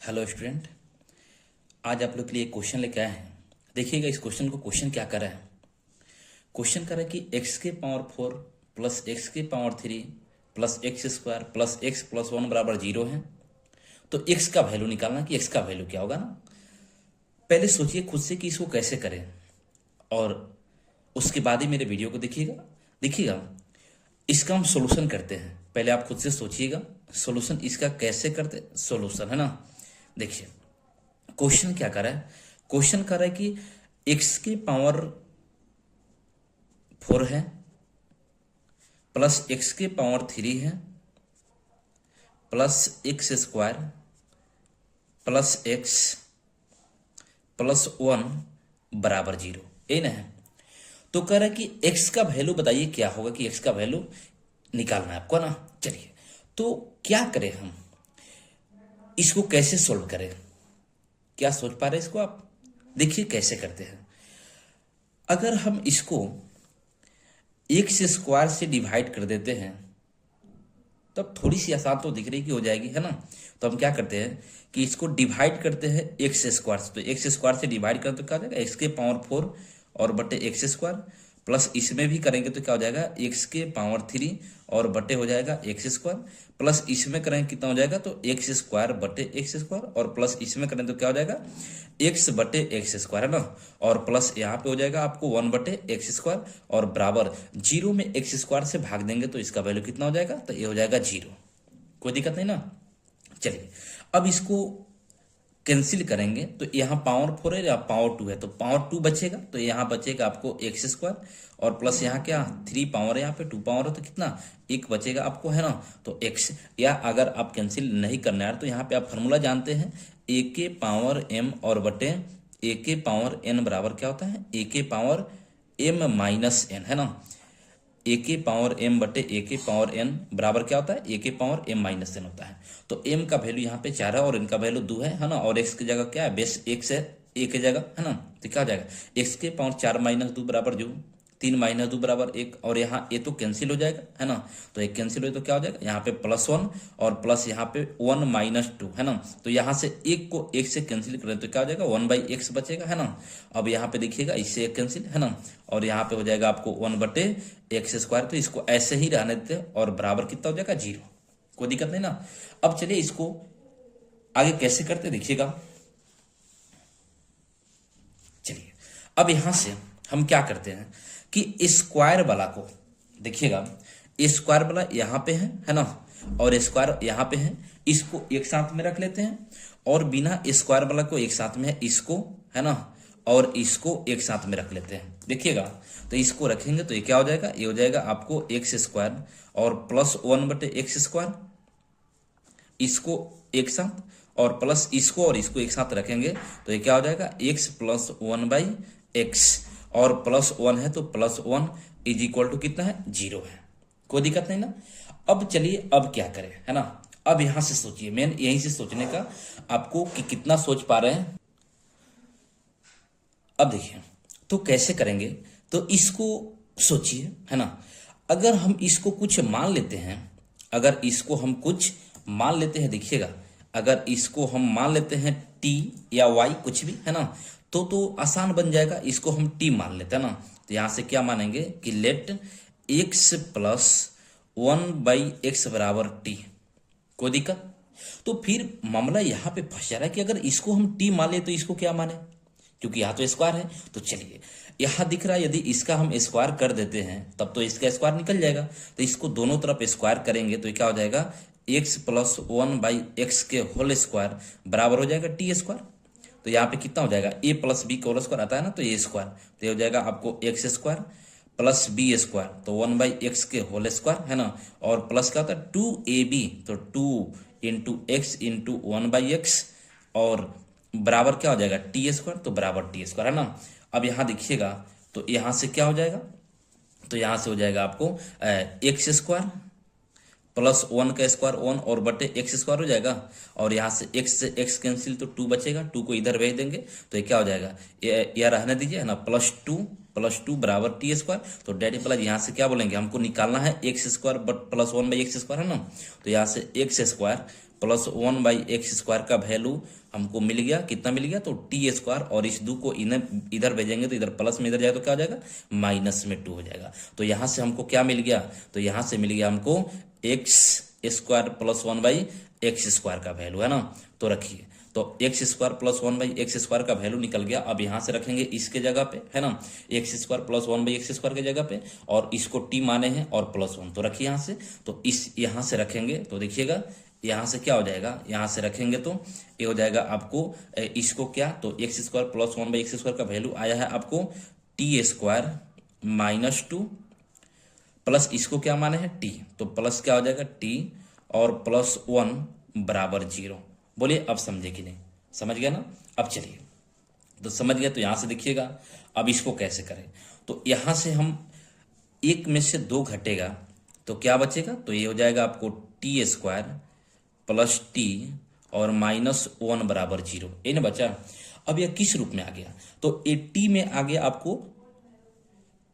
Hello student. आज आप लोग के लिए एक क्वेश्चन लेके आए हैं। देखिएगा इस क्वेश्चन को। क्वेश्चन क्या कर रहा है? क्वेश्चन कर रहा है कि x के पावर 4 प्लस एक्स के power 3 plus x square plus x plus 1 बराबर 0 है। तो x का वैल्यू निकालना कि x का वैल्यू क्या होगा ना। पहले सोचिए खुद से कि इसको कैसे करें, और उसके बाद ही मेरे वीडियो को देखिएगा। देखिएगा इसका हम सोल्यूशन करते हैं। पहले आप खुद से सोचिएगा सोल्यूशन इसका कैसे करते, सोल्यूशन है ना। देखिए क्वेश्चन क्या कर रहा है। क्वेश्चन कर रहा है कि x के पावर 4 है प्लस x के पावर 3 है plus x square plus x plus 1 बराबर 0, ये ना है। तो कह रहा है कि x का वैल्यू बताइए क्या होगा, कि x का वैल्यू निकालना है आपको ना। चलिए तो क्या करें हम, इसको कैसे सोल्व करें? क्या सोच पा रहे हैं इसको आप? देखिए कैसे करते हैं। अगर हम इसको एक्स स्क्वायर से डिवाइड कर देते हैं तब थोड़ी सी आसान तो दिख रही कि हो जाएगी, है ना। तो हम क्या करते हैं कि इसको डिवाइड करते हैं एक्स स्क्वायर से। तो एक्स स्क्वायर से डिवाइड करते तो क्या हो जाएगा, एक्स के पावर 4 और बटे एक्स स्क्वायर, प्लस इसमें भी करेंगे तो क्या हो जाएगा, एक्स के पावर 3 और बटे हो जाएगा एक्स स्क्वायर, प्लस इसमें करेंगे कितना हो जाएगा, तो एक्स स्क्वायर बटे एक्स स्क्वायर, और प्लस इसमें करें तो क्या हो जाएगा, एक्स बटे एक्स स्क्वायर, है ना। और प्लस यहाँ पे हो जाएगा आपको 1 बटे एक्स स्क्वायर, और बराबर 0 में एक्स स्क्वायर से भाग देंगे तो इसका वैल्यू कितना हो जाएगा, तो ये हो जाएगा 0। कोई दिक्कत नहीं ना। चलिए अब इसको कैंसिल करेंगे तो यहाँ पावर 4 है या पावर 2 है, तो पावर 2 बचेगा, तो यहाँ बचेगा आपको एक्स स्क्वायर, और प्लस यहाँ क्या 3 पावर है, यहाँ पे 2 पावर है, तो कितना 1 बचेगा आपको, है ना। तो एक्स, या अगर आप कैंसिल नहीं करना है तो यहाँ पे आप फार्मूला जानते हैं, ए के पावर एम और बटे ए के पावर एन बराबर क्या होता है, ए के पावर एम माइनस एन, है ना। ए के पावर एम बटे ए के पावर एन बराबर क्या होता है, ए के पावर एम माइनस एन होता है। तो एम का वैल्यू यहाँ पे 4 है और इनका वैल्यू 2 है ना। और एक्स की जगह क्या है, बेस एक्स है, ए की जगह, है ना। तो क्या हो जाएगा, एक्स के पावर 4 माइनस 2 बराबर 0, 3 माइनस 2 बराबर 1, और यहाँ ए तो कैंसिल हो जाएगा, है ना। तो एक कैंसिल हो तो क्या हो जाएगा, यहाँ पे +1 और प्लस यहाँ पे 1 माइनस 2, है ना। तो यहाँ से एक को एक से कैंसिल करें तो क्या हो जाएगा, 1/x बचेगा, है ना। अब यहाँ पे देखिएगा इससे एक कैंसिल, है ना, और यहाँ पे हो जाएगा आपको 1 बटे एक्स स्क्वायर। तो इसको ऐसे ही रहने देते हैं और बराबर कितना हो जाएगा, 0। कोई दिक्कत नहीं ना। अब चलिए इसको आगे कैसे करते देखिएगा। चलिए अब यहां से हम क्या करते हैं कि स्क्वायर वाला को देखिएगा, स्क्वायर वाला यहाँ पे है ना, और स्क्वायर यहाँ पे है, इसको एक साथ में रख लेते हैं, और बिना स्क्वायर वाला को एक साथ में है इसको, है ना, और इसको एक साथ में रख लेते हैं। देखिएगा तो इसको रखेंगे तो ये क्या हो जाएगा, ये हो जाएगा आपको एक्स स्क्वायर और प्लस 1 बटे एक्स स्क्वायर, इसको एक साथ, और प्लस इसको और इसको एक साथ रखेंगे तो ये क्या हो जाएगा, एक्स प्लस 1/x, और प्लस 1 है तो प्लस 1 इज इक्वल टू कितना है, 0 है। कोई दिक्कत नहीं ना। अब चलिए अब क्या करें, है ना। अब यहां से सोचिए, मेन यहीं से सोचने का आपको कि कितना सोच पा रहे हैं। अब देखिए तो कैसे करेंगे, तो इसको सोचिए, है ना। अगर हम इसको कुछ मान लेते हैं, अगर इसको हम कुछ मान लेते हैं, देखिएगा अगर इसको हम मान लेते हैं t या y कुछ भी, है ना, तो आसान बन जाएगा। इसको हम t मान लेते हैं ना, तो यहां से क्या मानेंगे कि लेट x प्लस 1/x बराबर t। कोई दिक्कत? तो फिर मामला यहाँ पे फंस जा रहा है कि अगर इसको हम t मान ले तो इसको क्या माने, क्योंकि यहाँ तो स्क्वायर है। तो चलिए यहाँ दिख रहा है, यदि इसका हम स्क्वायर कर देते हैं तब तो इसका स्क्वायर निकल जाएगा। तो इसको दोनों तरफ स्क्वायर करेंगे तो क्या हो जाएगा, x प्लस 1/x के होल स्क्वायर बराबर हो जाएगा टी स्क्वायर। तो यहाँ पे कितना हो जाएगा, a प्लस बी का होल स्क्वायर आता है ना, तो a स्क्वायर, तो ये हो जाएगा आपको x square plus b square, तो 1/x के होल स्क्वायर, है ना, और प्लस क्या होता है 2ab, तो 2 इंटू एक्स इंटू 1/x, और बराबर क्या हो जाएगा टी स्क्वायर, तो बराबर टी स्क्वायर, है ना। अब यहाँ देखिएगा तो यहाँ से क्या हो जाएगा, तो यहाँ से हो जाएगा आपको एक्स स्क्वायर प्लस 1 का स्क्वायर 1 और बटे एक्स स्क्वायर हो जाएगा, और यहाँ से x से x कैंसिल तो 2 बचेगा, 2 को इधर भेज देंगे तो ये क्या हो जाएगा, यह रहने दीजिए, है ना, +2 बराबर टी स्क्वायर। तो डेट प्लस यहाँ से क्या बोलेंगे, हमको निकालना है x square but plus 1/x square, है ना। तो यहाँ से एक्स स्क्वायर प्लस 1/x² का वैल्यू हमको मिल गया, कितना मिल गया, तो t², और इस 2 को इधर भेजेंगे तो इधर प्लस में इधर जाएगा तो क्या हो जाएगा, माइनस में 2 हो जाएगा। तो यहां से हमको क्या मिल गया, तो यहां से मिल गया हमको x² प्लस 1/x² का वैल्यू, है ना। तो रखिए, तो x² प्लस 1/x² का वैल्यू निकल गया। अब यहां से रखेंगे इसके जगह पे, है ना, x² प्लस 1/x² के जगह पे, और इसको t माने हैं और +1 तो रखिए यहां से। तो इस यहां से रखेंगे तो देखिएगा यहां से क्या हो जाएगा, यहां से रखेंगे तो ये हो जाएगा आपको इसको क्या, तो x² प्लस 1/x² का वैल्यू आया है आपको t² -2 प्लस इसको क्या माने हैं t, तो प्लस क्या हो जाएगा t और +1 बराबर 0। बोलिए अब समझे कि नहीं, समझ गया ना। अब चलिए, तो समझ गया, तो यहां से देखिएगा अब इसको कैसे करें। तो यहां से हम एक में से 2 घटेगा तो क्या बचेगा, तो ये हो जाएगा आपको t² प्लस t और -1 बराबर 0, ये ना बचा। अब यह किस रूप में आ गया, तो ये t में आ गया आपको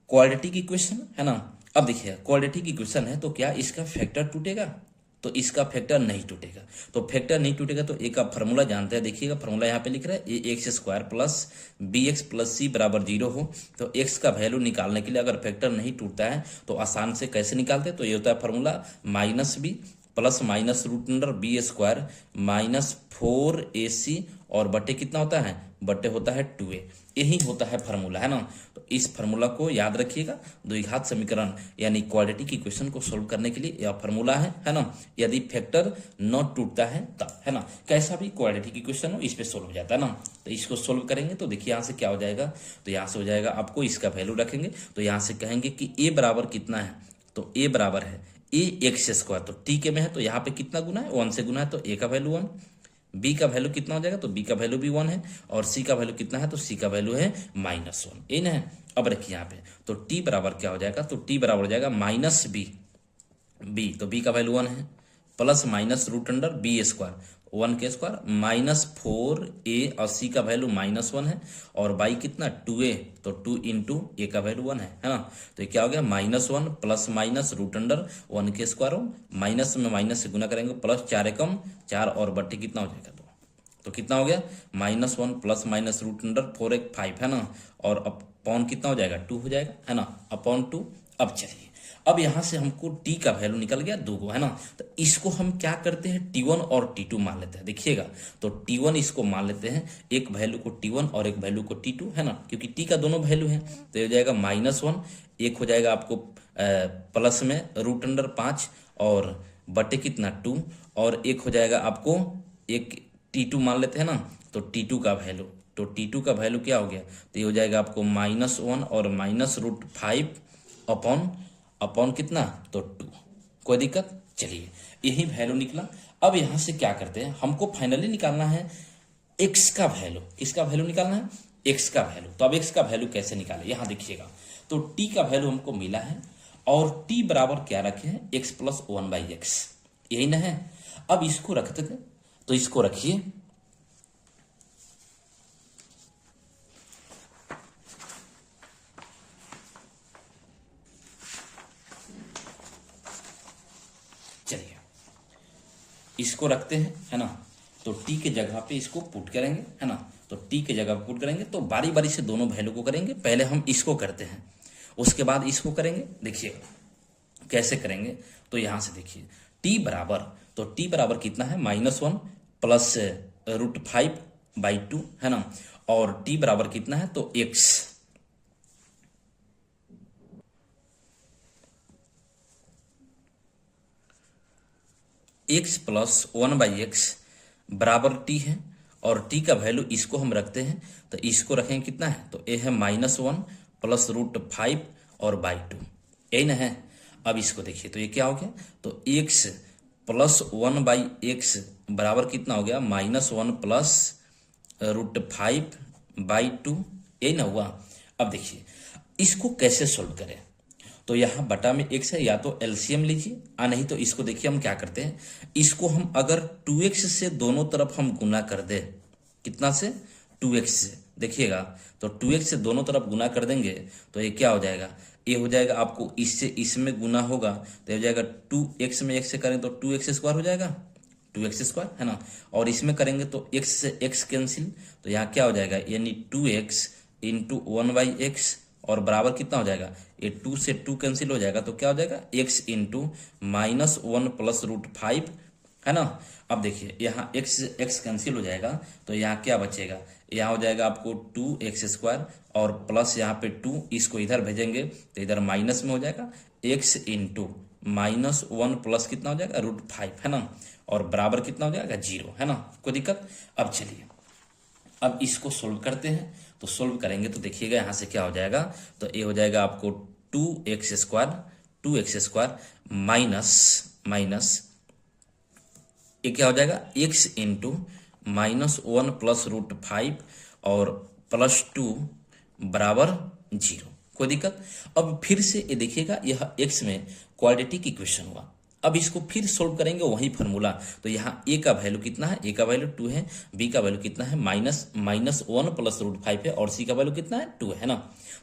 क्वाड्रेटिक इक्वेशन, है ना। अब देखिए क्वाड्रेटिक इक्वेशन है तो क्या इसका फैक्टर टूटेगा, तो इसका फैक्टर नहीं टूटेगा। तो फैक्टर नहीं टूटेगा तो एक आप फॉर्मूला जानते हैं, देखिएगा फॉर्मूला यहाँ पे लिख रहा है ax² plus bx plus c बराबर 0 हो। तो x का वैल्यू निकालने के लिए अगर फैक्टर नहीं टूटता है तो आसान से कैसे निकालते हैं, तो ये होता है formula -b plus -√b² -4ac और बटे कितना होता है, बटे होता है 2a, यही होता है फार्मूला, है ना। तो इस फार्मूला को याद रखिएगा। द्विघात समीकरण यानी क्वाड्रेटिक इक्वेशन को सोल्व करने के लिए यह फार्मूला है ना। यदि फैक्टर न टूटता है तब, है ना, कैसा भी क्वाड्रेटिक इक्वेशन हो इस पे सोल्व हो जाता है ना। तो इसको सोल्व करेंगे तो देखिए यहाँ से क्या हो जाएगा, तो यहाँ से हो जाएगा आपको इसका वैल्यू रखेंगे तो यहाँ से कहेंगे कि a बराबर कितना है, तो a बराबर है ax², तो t के में है तो यहाँ पे कितना गुना है, 1 से गुना है, तो a का वैल्यू 1, b का वैल्यू कितना हो जाएगा, तो b का वैल्यू भी 1 है, और c का वैल्यू कितना है, तो c का वैल्यू है -1, ये ना है। अब रखिए यहाँ पे, तो t बराबर क्या हो जाएगा, तो t बराबर हो जाएगा -b, तो b का वैल्यू 1 है, प्लस -√b², 1 के स्क्वायर -4a और c का वैल्यू -1 है, और बाई कितना 2a, तो 2 इंटू ए का वैल्यू 1 है ना। तो ये क्या हो गया -1 प्लस -√1 के स्क्वायर, माइनस में माइनस से गुना करेंगे, प्लस 4 एकम 4 और बट्टी कितना हो जाएगा, तो कितना हो गया -1 प्लस -√4 एक 5 है ना, और अपॉन कितना हो जाएगा 2 हो जाएगा, है ना, अपॉन 2। अब चलिए, अब यहां से हमको t का वैल्यू निकल गया 2 को, है ना। तो इसको हम क्या करते हैं, t1 और t2 मान लेते हैं। देखिएगा, तो t1 इसको मान लेते हैं, एक वैल्यू को t1 और एक वैल्यू को t2, है ना, क्योंकि t का दोनों वैल्यू है। तो ये हो जाएगा -1, एक हो जाएगा आपको प्लस में √5 और बटे कितना 2, और एक हो जाएगा आपको एक t2 मान लेते हैं ना, तो t2 का वैल्यू, तो t2 का वैल्यू क्या हो गया, तो ये हो जाएगा आपको -1 और -√5 अपॉन कितना, तो 2। कोई दिक्कत, चलिए यही वैल्यू निकला। अब यहां से क्या करते हैं, हमको फाइनली निकालना है x का वैल्यू, किसका वैल्यू निकालना है, x का वैल्यू। तो अब x का वैल्यू कैसे निकाले, यहां देखिएगा, तो t का वैल्यू हमको मिला है और t बराबर क्या रखे हैं, x प्लस 1/x, यही ना है। अब इसको रखते थे, तो इसको रखिए, चलिए इसको रखते हैं, है ना। तो t के जगह पे इसको पुट करेंगे, है ना, तो t के जगह पे पुट करेंगे, तो बारी बारी से दोनों वैल्यू को करेंगे। पहले हम इसको करते हैं, उसके बाद इसको करेंगे। देखिए कैसे करेंगे, तो यहां से देखिए t बराबर, तो t बराबर कितना है, -1 प्लस √5/2, है ना, और t बराबर कितना है, तो x, x प्लस 1/x बराबर t है, और t का वैल्यू इसको हम रखते हैं, तो इसको रखेंगे कितना है, तो a है -1 प्लस √5 और /2, यही ना है। अब इसको देखिए, तो ये क्या हो गया, तो x प्लस 1/x बराबर कितना हो गया, -1 प्लस √5/2, यही ना हुआ। अब देखिए इसको कैसे सोल्व करें, तो यहाँ बटा में x है, या तो एलसीएम लीजिए, नहीं तो इसको देखिए हम क्या करते हैं, इसको हम अगर 2x से दोनों तरफ हम गुना कर दे, कितना से, 2x से, देखिएगा, तो 2x से दोनों तरफ गुना कर देंगे तो ये क्या हो जाएगा, ये हो जाएगा आपको इससे इसमें गुना होगा, तो ये हो जाएगा 2x में x से करें तो 2x² हो जाएगा, 2x² है ना, और इसमें करेंगे तो x से x कैंसिल, तो यहाँ क्या हो जाएगा, यानी 2x इंटू 1/x, और बराबर कितना हो जाएगा, ये 2 से 2 कैंसिल हो जाएगा, तो क्या हो जाएगा x इंटू -1 प्लस √5 है ना। अब देखिए यहाँ x कैंसिल हो जाएगा, तो यहाँ क्या बचेगा, यहाँ हो जाएगा आपको 2x² और प्लस यहाँ पे 2, इसको इधर भेजेंगे तो इधर माइनस में हो जाएगा, x इंटू -1 प्लस कितना हो जाएगा √5 है ना, और बराबर कितना हो जाएगा 0 है ना, कोई दिक्कत। अब चलिए अब इसको सोल्व करते हैं, तो सोल्व करेंगे तो देखिएगा यहाँ से क्या हो जाएगा, तो ये हो जाएगा आपको 2x² माइनस ये क्या हो जाएगा x इंटू -1 प्लस √5 और +2 बराबर 0, कोई दिक्कत। अब फिर से ये देखिएगा यह x में क्वाड्रेटिक इक्वेशन हुआ, अब इसको फिर सोल्व करेंगे वही फार्मूला, तो यहाँ a का वैल्यू कितना है, a का वैल्यू 2 है, b का वैल्यू कितना है -1 प्लस √5 है, और c का वैल्यू कितना है 2 है ना।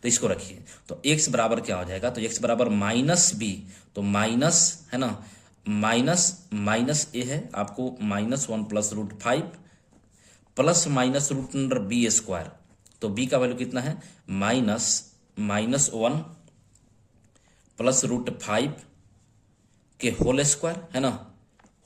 तो इसको रखिए, तो x बराबर क्या हो जाएगा, तो x बराबर -b, तो माइनस है ना, माइनस ए है आपको -1 प्लस √5 प्लस -√b², तो b का वैल्यू कितना है -1 प्लस √5 के होल स्क्वायर है ना,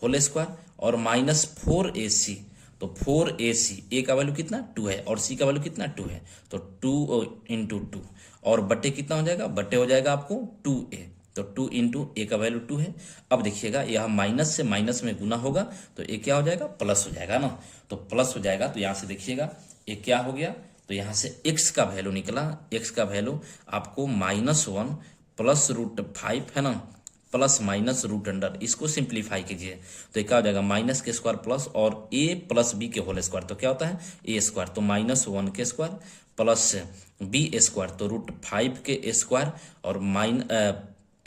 होल स्क्वायर, और -4ac, तो 4ac, ए का वैल्यू कितना 2 है और c का वैल्यू कितना 2 है, तो 2 इंटू 2, और बटे कितना हो जाएगा, बटे हो जाएगा आपको 2a, तो 2 इंटू ए का वैल्यू 2 है। अब देखिएगा यह माइनस से माइनस में गुना होगा, तो ये क्या हो जाएगा प्लस हो जाएगा ना, तो प्लस हो जाएगा, तो यहाँ से देखिएगा ये क्या हो गया, तो यहाँ से x का वैल्यू निकला, x का वैल्यू आपको -1 प्लस √5 है ना, प्लस माइनस √, इसको सिंप्लीफाई कीजिए, तो क्या हो जाएगा माइनस के स्क्वायर प्लस और a प्लस b के होल स्क्वायर, तो क्या होता है a², तो -1 के स्क्वायर प्लस b², तो √5 के स्क्वायर, और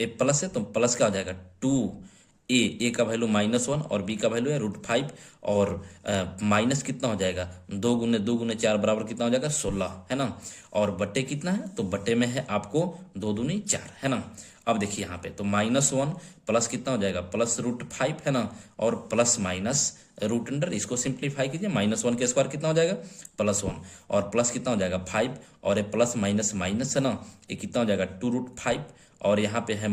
ए प्लस है तो प्लस क्या हो जाएगा 2a, ए का वैल्यू -1 और b का वैल्यू है √5, और माइनस कितना हो जाएगा 2 गुने 2 गुने 4 बराबर कितना हो जाएगा 16 है ना, और बटे कितना है, तो बटे में है आपको 2 दूनी 4 है ना। अब देखिए यहाँ पे तो -1 प्लस कितना हो जाएगा प्लस √5 है ना, और प्लस माइनस √, इसको सिंप्लीफाई कीजिए, -1 के स्क्वायर कितना हो जाएगा +1, और प्लस कितना हो जाएगा 5, और ये प्लस माइनस माइनस है ना, ये कितना हो जाएगा 2√5, और यहाँ पे है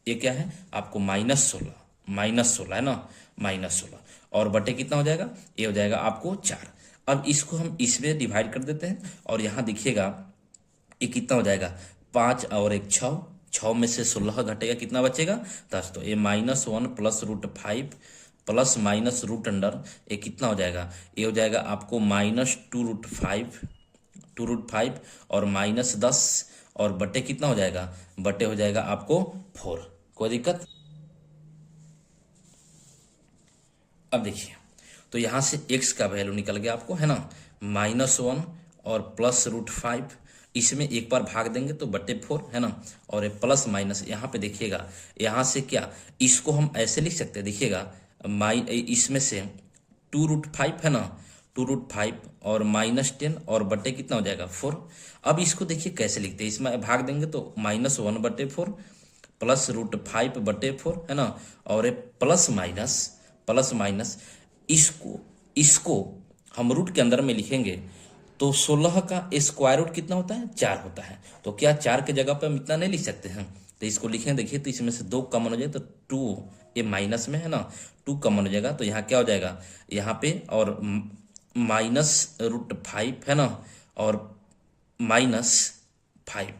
ये क्या है आपको -16 है ना, -16, और बटे कितना हो जाएगा, ये हो जाएगा आपको 4। अब इसको हम इसमें डिवाइड कर देते हैं, और यहाँ देखिएगा ये कितना हो जाएगा 5 और 1 6 में से 16 घटेगा, कितना बचेगा 10, तो ये -1 प्लस √5 प्लस माइनस √, ये कितना हो जाएगा, ये हो जाएगा आपको -2√5 और -10, और बटे कितना हो जाएगा, बटे हो जाएगा आपको 4, कोई दिक्कत। अब देखिए तो यहाँ से x का वैल्यू निकल गया आपको है ना, -1 और प्लस √5, इसमें एक बार भाग देंगे तो बटे 4 है ना, और ये प्लस माइनस यहाँ पे देखिएगा, यहाँ से क्या इसको हम ऐसे लिख सकते हैं, देखिएगा इसमें से 2√5 है ना, 2√5 और -10 और बटे कितना हो जाएगा 4। अब इसको देखिए कैसे लिखते हैं, इसमें भाग देंगे तो -1 बटे 4 प्लस √5 बटे 4 है ना, और ये प्लस माइनस इसको हम रूट के अंदर में लिखेंगे तो 16 का स्क्वायर रूट कितना होता है 4 होता है, तो क्या 4 के जगह पे हम इतना नहीं लिख सकते हैं, तो इसको लिखें, देखिए तो इसमें से 2 कॉमन हो जाए तो 2, ये माइनस में है ना 2 कॉमन हो जाएगा, तो यहाँ क्या हो जाएगा यहाँ पे, और -√5 है ना, और -5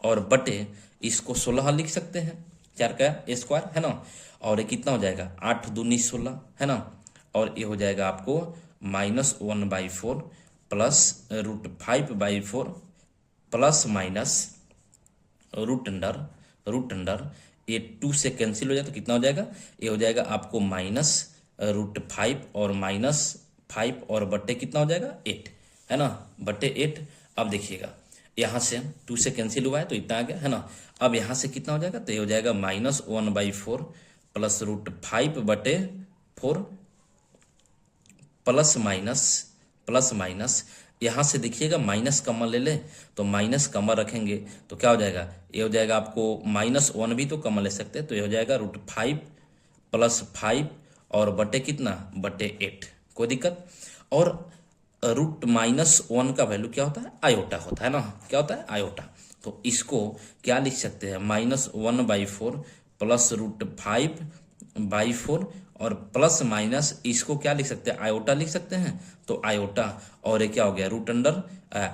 और बटे इसको 16 लिख सकते हैं, 4 का स्क्वायर है ना, और ये कितना हो जाएगा 8 दूनी 16 है ना, और ये हो जाएगा आपको -1/4 प्लस √5/4 प्लस माइनस √, ये 2 से कैंसिल हो जाए तो कितना हो जाएगा, ये हो जाएगा आपको -√5 और -5 और बट्टे कितना हो जाएगा 8 है ना, बट्टे 8। अब देखिएगा यहाँ से 2 से कैंसिल हुआ है तो इतना आ गया है ना, अब यहाँ से कितना हो जाएगा, तो ये हो जाएगा -1/4 प्लस √5/4 प्लस माइनस यहाँ से देखिएगा माइनस कॉमन ले लें, तो माइनस कॉमन रखेंगे तो क्या हो जाएगा, ये हो जाएगा आपको -1 भी तो कॉमन ले सकते हैं, तो ये हो जाएगा √5 प्लस 5 और बटे कितना, बटे 8, कोई दिक्कत। और रूट -1 का वैल्यू क्या होता है, आयोटा होता है ना, क्या होता है, आयोटा। तो इसको क्या लिख सकते हैं, -1/4 प्लस √5/4 और प्लस माइनस इसको क्या लिख सकते हैं, आयोटा लिख सकते हैं। तो आयोटा और ये क्या हो गया, रूट अंडर,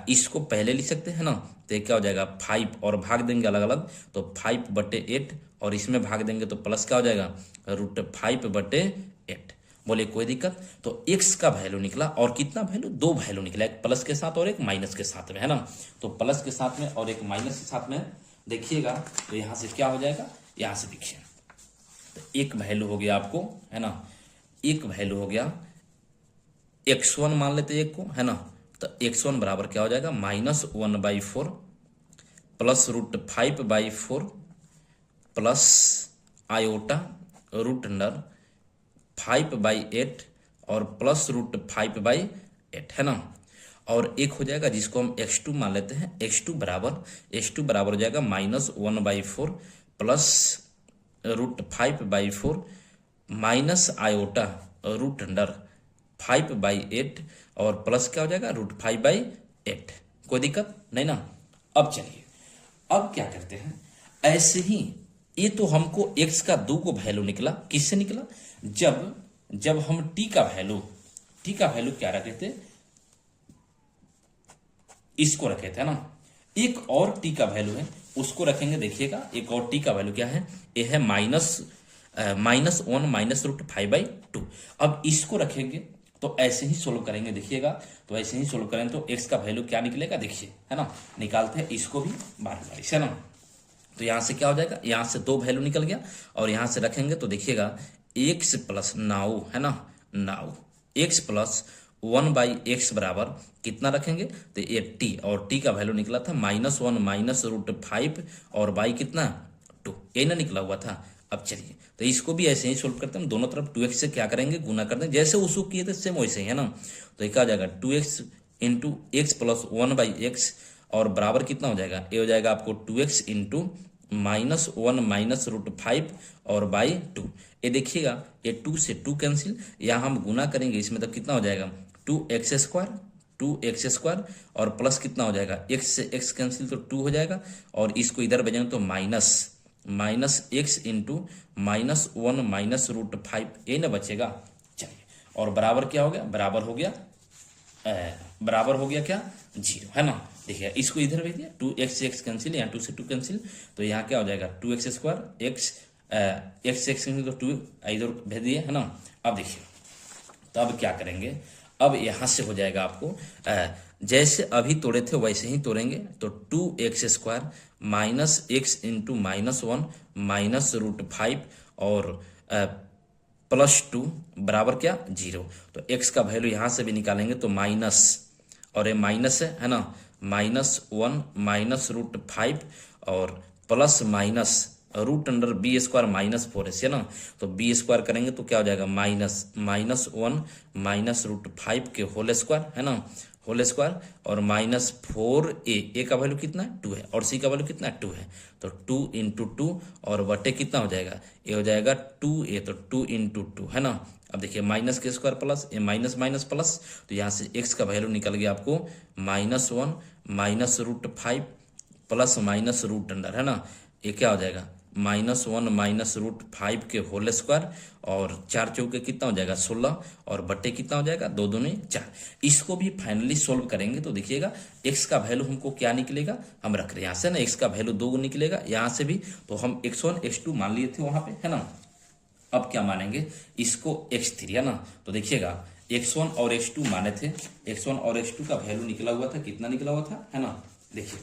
इसको पहले लिख सकते हैं ना, तो ये क्या हो जाएगा 5 और भाग देंगे अलग अलग, तो 5/8 और इसमें भाग देंगे तो प्लस क्या हो जाएगा, √5/8। बोले कोई दिक्कत। तो x का वैल्यू निकला और कितना वैल्यू, 2 वैल्यू निकला, एक प्लस के साथ और एक माइनस के साथ में, है ना। तो प्लस के साथ में और एक माइनस के साथ में देखिएगा, तो यहां से क्या हो जाएगा, यहां से देखिए, तो एक वैल्यू हो गया आपको, है ना, एक वैल्यू हो गया x1 मान लेते एक को, है ना। तो x1 बराबर क्या हो जाएगा, -1/4 plus √5/4 plus iota root under 5/8 और प्लस √5/8, है ना। और एक हो जाएगा जिसको हम x2 मान लेते हैं, x2 बराबर हो जाएगा -1/4 plus √5/4 minus iota root under 5/8 और प्लस क्या हो जाएगा, √5/8। कोई दिक्कत नहीं ना। अब चलिए, अब क्या करते हैं, ऐसे ही ये तो हमको x का 2 को वैल्यू निकला, किससे निकला, जब हम t का वैल्यू क्या रखे थे, इसको रखे थे ना। एक और t का वैल्यू है, उसको रखेंगे, देखिएगा एक और t का वैल्यू क्या है, ये है -1 -√5/2। अब इसको रखेंगे तो ऐसे ही सोल्व करेंगे, देखिएगा, तो ऐसे ही सोल्व करेंगे तो x का वैल्यू क्या निकलेगा, देखिए, है ना। निकालते हैं इसको भी बारी बारी से, है ना। तो यहां से क्या हो जाएगा, यहां से 2 वैल्यू निकल गया और यहां से रखेंगे तो देखिएगा x प्लस नाउ, है ना, नाउ x प्लस 1/x बराबर कितना रखेंगे, तो ये t, और t का वैल्यू निकला था -1 -√5 और y कितना 2, ये ना निकला हुआ था। अब चलिए, तो इसको भी ऐसे ही सोल्व करते हैं, दोनों तरफ 2x से क्या करेंगे, गुना करते हैं, जैसे उसको किए थे सेम वैसे ही, है ना। तो ये क्या हो जाएगा 2x into x plus 1/x और बराबर कितना हो जाएगा, ये हो जाएगा आपको 2x इंटू -1 -√5 और बाई 2। ये देखिएगा, ये 2 से 2 कैंसिल, यहाँ हम गुना करेंगे इसमें तो कितना हो जाएगा 2x² और प्लस कितना हो जाएगा, x से x कैंसिल तो 2 हो जाएगा, और इसको इधर भेजेंगे तो -x इंटू -1 -√5, ये ना बचेगा। चलिए, और बराबर क्या हो गया, बराबर हो गया क्या, 0, है ना। देखिए इसको इधर भेज दिया, 2x से x कैंसिल, यहाँ 2 से 2 कैंसिल, तो यहाँ क्या हो जाएगा 2x², x से x कैंसिल तो 2 इधर भेज दिए, है ना। अब देखिए, तो अब क्या करेंगे, अब यहाँ से हो जाएगा आपको जैसे अभी तोड़े थे वैसे ही तोड़ेंगे, तो 2x² माइनस x इंटू -1 -√5 और +2 बराबर क्या, 0। तो x का वैल्यू यहाँ से भी निकालेंगे तो माइनस, और ये माइनस है ना, -1 -√5 और plus minus root under b² -4 है ना। तो b² करेंगे तो क्या हो जाएगा, -1 -√5 के होल स्क्वायर, है ना, होल स्क्वायर, और -4a का वैल्यू कितना है, 2 है, और c का वैल्यू कितना है, 2 है। तो 2 इंटू 2 और बटे कितना हो जाएगा, ये हो जाएगा 2a, तो 2 इंटू 2, है ना। अब देखिए माइनस के स्क्वायर प्लस, ये माइनस माइनस प्लस, तो यहाँ से x का वैल्यू निकल गया आपको -1 -√5 प्लस माइनस रूट अंडर, है ना। ये क्या हो जाएगा -1 -√5 के होल स्क्वायर, और 4 चौके कितना हो जाएगा 16, और बट्टे कितना हो जाएगा 2 दूनी 4। इसको भी फाइनली सोल्व करेंगे तो देखिएगा x का वैल्यू हमको क्या निकलेगा, हम रख रहे हैं यहाँ से ना, x का वैल्यू 2 निकलेगा, यहाँ से भी तो हम x1 x2 मान लिए थे वहां पे, है ना। अब क्या मानेंगे इसको, x3, है ना। तो देखिएगा x1 और x2 माने थे, x1 और x2 का वैल्यू निकला हुआ था, कितना निकला हुआ था, है ना। देखिए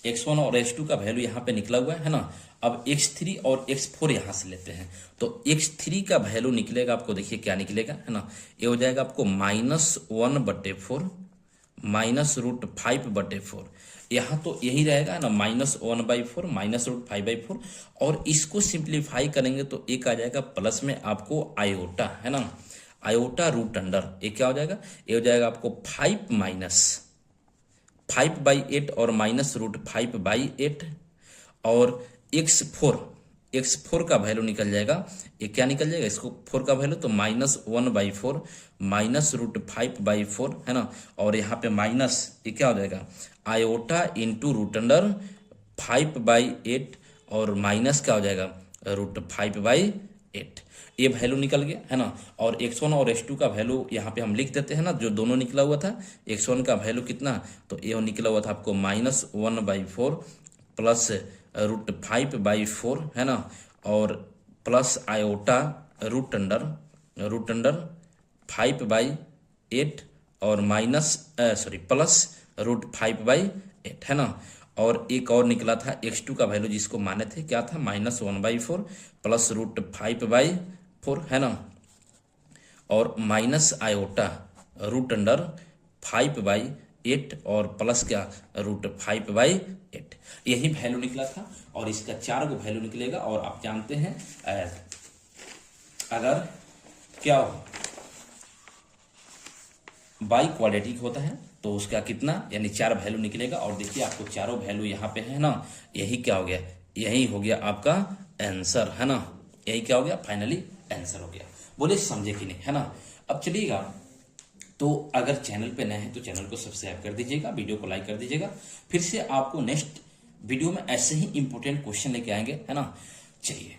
x1 और x2 का वैल्यू यहाँ पे निकला हुआ है ना। अब x3 और x4 यहाँ से लेते हैं, तो x3 का वैल्यू निकलेगा आपको, देखिए क्या निकलेगा, है ना। ये हो जाएगा आपको -1/4 -√5/4, यहाँ तो यही रहेगा ना, -1/4 -√5/4, और इसको सिंप्लीफाई करेंगे तो एक आ जाएगा प्लस में आपको आयोटा, है ना, आयोटा रूट अंडर, ये क्या हो जाएगा, ये हो जाएगा आपको 5/8 और -√5/8 और x4 x4 का वैल्यू निकल जाएगा, ये क्या निकल जाएगा, इसको 4 का वैल्यू तो -1/4 -√5/4 है ना, और यहाँ पे माइनस ये क्या हो जाएगा आयोटा इंटू √5/8 और माइनस क्या हो जाएगा √5/8। ये वैल्यू निकल गया है ना। और x1 और x2 का वैल्यू यहाँ पे हम लिख देते हैं ना, जो दोनों निकला हुआ था। x1 का वैल्यू कितना, तो ये निकला हुआ था आपको -1/4 प्लस √5/4 है ना, और प्लस आयोटा रूट अंडर 5/8 और प्लस √5/8 है ना। और एक और निकला था x2 का वैल्यू, जिसको माने थे क्या था -1/4 प्लस √5/4 है ना, और माइनस आयोटा रूट अंडर 5/8 और प्लस क्या √5/8। यही वैल्यू निकला था और इसका 4 को वैल्यू निकलेगा। और आप जानते हैं अगर क्या हो बाई क्वाड्रेटिक होता है तो उसका कितना यानी 4 वैल्यू निकलेगा। और देखिए आपको चारों वैल्यू यहाँ पे है ना, यही क्या हो गया, यही हो गया आपका आंसर है ना, यही क्या हो गया फाइनली आंसर हो गया। बोले समझे कि नहीं है ना। अब चलिएगा, तो अगर चैनल पे नए हैं तो चैनल को सब्सक्राइब कर दीजिएगा, वीडियो को लाइक कर दीजिएगा। फिर से आपको नेक्स्ट वीडियो में ऐसे ही इंपॉर्टेंट क्वेश्चन लेके आएंगे है ना। चलिए।